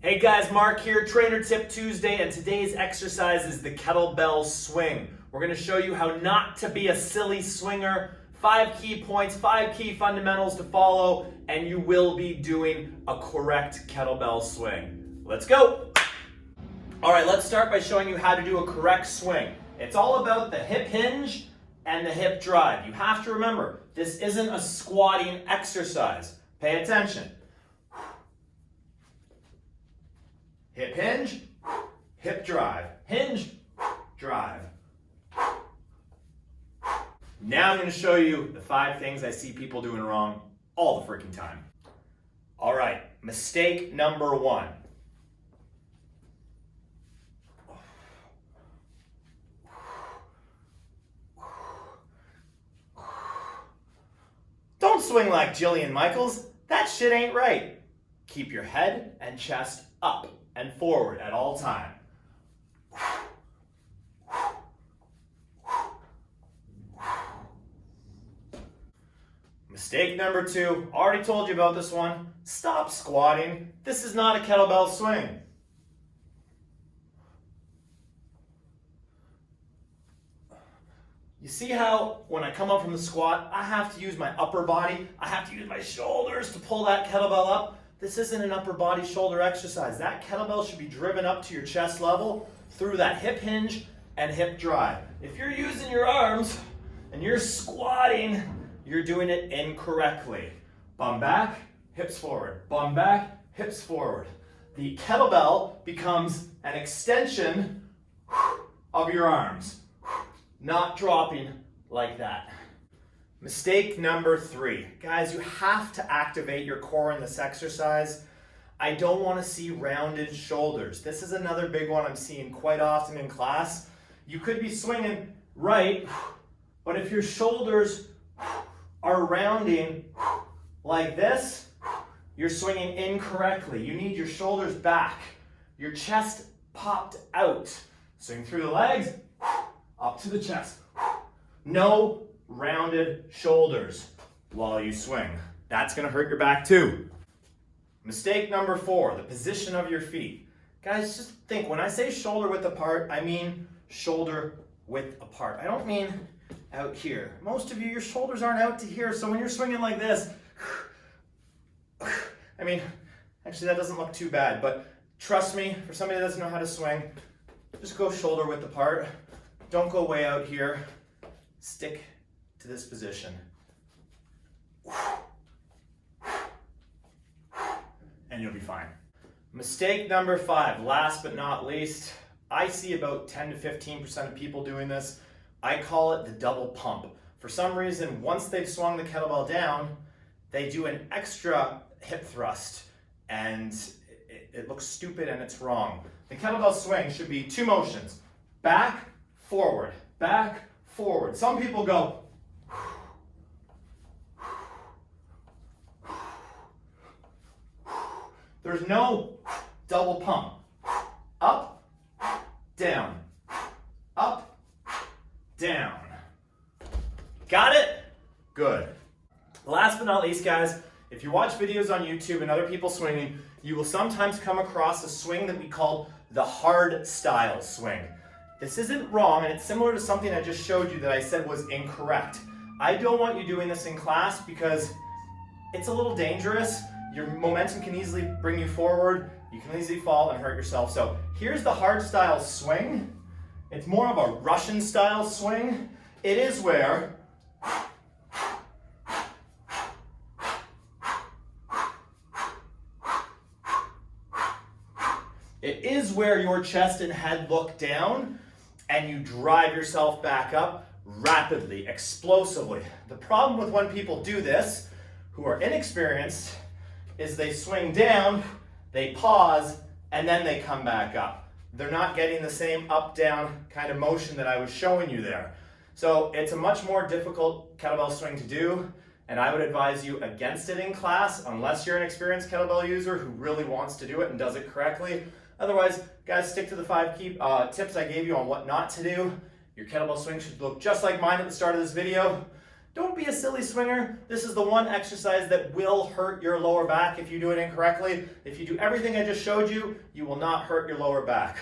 Hey guys, Mark here, Trainer Tip Tuesday, and today's exercise is the kettlebell swing. We're going to show you how not to be a silly swinger, 5 key points, 5 key fundamentals to follow, and you will be doing a correct kettlebell swing. Let's go! Alright, let's start by showing you how to do a correct swing. It's all about the hip hinge and the hip drive. You have to remember, this isn't a squatting exercise. Pay attention. Hip hinge, hip drive, hinge, drive. Now I'm going to show you the 5 things I see people doing wrong all the freaking time. All right, mistake number 1. Don't swing like Jillian Michaels. That shit ain't right. Keep your head and chest up and forward at all time. Mistake number 2, already told you about this one. Stop squatting. This is not a kettlebell swing. You see how when I come up from the squat, I have to use my upper body, I have to use my shoulders to pull that kettlebell up? This isn't an upper body shoulder exercise. That kettlebell should be driven up to your chest level through that hip hinge and hip drive. If you're using your arms and you're squatting, you're doing it incorrectly. Bum back, hips forward. Bum back, hips forward. The kettlebell becomes an extension of your arms, not dropping like that. Mistake number 3. Guys, you have to activate your core in this exercise. I don't want to see rounded shoulders. This is another big one I'm seeing quite often in class. You could be swinging right, but if your shoulders are rounding like this, you're swinging incorrectly. You need your shoulders back, your chest popped out. Swing through the legs, up to the chest. No rounded shoulders while you swing. That's going to hurt your back too. Mistake number 4, the position of your feet. Guys, just think, when I say shoulder width apart, I mean shoulder width apart. I don't mean out here. Most of you, your shoulders aren't out to here, so when you're swinging like this, I mean, actually that doesn't look too bad, but trust me, for somebody that doesn't know how to swing, just go shoulder width apart. Don't go way out here. Stick to this position. And you'll be fine. Mistake number 5, last but not least, I see about 10 to 15% of people doing this. I call it the double pump. For some reason, once they've swung the kettlebell down, they do an extra hip thrust, and it looks stupid and it's wrong. The kettlebell swing should be 2 motions: back, forward, back, forward. Some people go there's no double pump. Up, down, up, down. Got it? Good. Last but not least, guys, if you watch videos on YouTube and other people swinging, you will sometimes come across a swing that we call the hard style swing. This isn't wrong, and it's similar to something I just showed you that I said was incorrect. I don't want you doing this in class because it's a little dangerous. Your momentum can easily bring you forward. You can easily fall and hurt yourself. So here's the hard style swing. It's more of a Russian style swing. It is where your chest and head look down and you drive yourself back up rapidly, explosively. The problem with when people do this, who are inexperienced, is they swing down, they pause, and then they come back up. They're not getting the same up-down kind of motion that I was showing you there. So it's a much more difficult kettlebell swing to do, and I would advise you against it in class unless you're an experienced kettlebell user who really wants to do it and does it correctly. Otherwise, guys, stick to the 5 key tips I gave you on what not to do. Your kettlebell swing should look just like mine at the start of this video. Don't be a silly swinger. This is the one exercise that will hurt your lower back if you do it incorrectly. If you do everything I just showed you, you will not hurt your lower back.